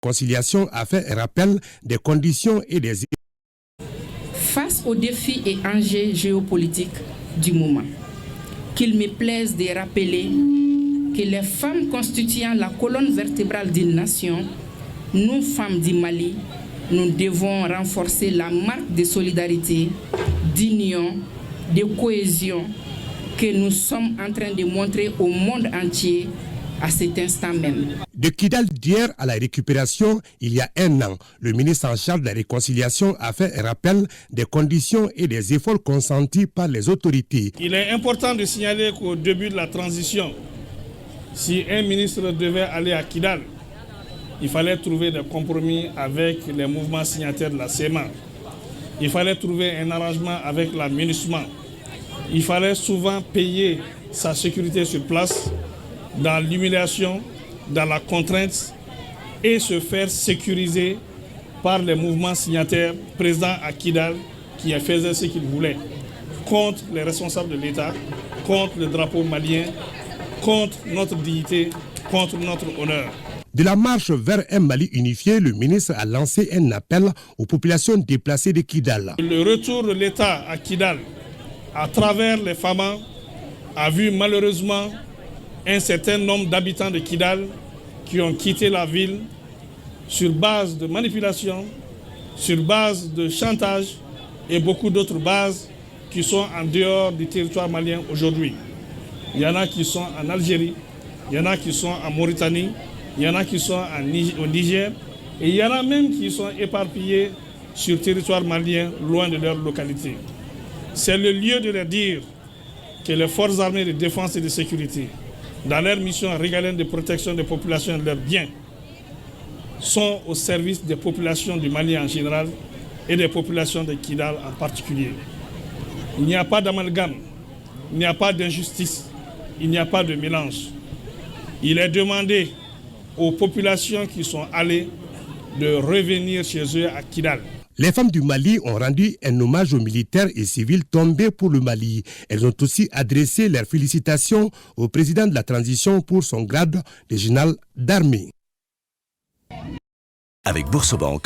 Conciliation a fait un rappel des conditions et des... Face aux défis et enjeux géopolitiques du moment, qu'il me plaise de rappeler que les femmes constituant la colonne vertébrale d'une nation, nous femmes du Mali, nous devons renforcer la marque de solidarité, d'union, de cohésion que nous sommes en train de montrer au monde entier à cet instant même. De Kidal d'hier à la récupération, il y a un an, le ministre en charge de la réconciliation a fait un rappel des conditions et des efforts consentis par les autorités. Il est important de signaler qu'au début de la transition, si un ministre devait aller à Kidal, il fallait trouver des compromis avec les mouvements signataires de la CEMA. Il fallait trouver un arrangement avec la MINUSMA. Il fallait souvent payer sa sécurité sur place, dans l'humiliation, dans la contrainte, et se faire sécuriser par les mouvements signataires présents à Kidal qui faisaient ce qu'ils voulaient, contre les responsables de l'État, contre le drapeau malien, contre notre dignité, contre notre honneur. De la marche vers un Mali unifié, le ministre a lancé un appel aux populations déplacées de Kidal. Le retour de l'État à Kidal, à travers les FAMA, a vu malheureusement un certain nombre d'habitants de Kidal qui ont quitté la ville sur base de manipulation, sur base de chantage et beaucoup d'autres bases qui sont en dehors du territoire malien aujourd'hui. Il y en a qui sont en Algérie, il y en a qui sont en Mauritanie, il y en a qui sont au Niger et il y en a même qui sont éparpillés sur le territoire malien loin de leur localité. C'est le lieu de leur dire que les forces armées de défense et de sécurité, dans leur mission régalienne de protection des populations et de leurs biens, sont au service des populations du Mali en général et des populations de Kidal en particulier. Il n'y a pas d'amalgame, il n'y a pas d'injustice, il n'y a pas de mélange. Il est demandé aux populations qui sont allées de revenir chez eux à Kidal. Les femmes du Mali ont rendu un hommage aux militaires et civils tombés pour le Mali. Elles ont aussi adressé leurs félicitations au président de la transition pour son grade de général d'armée. Avec Boursorama,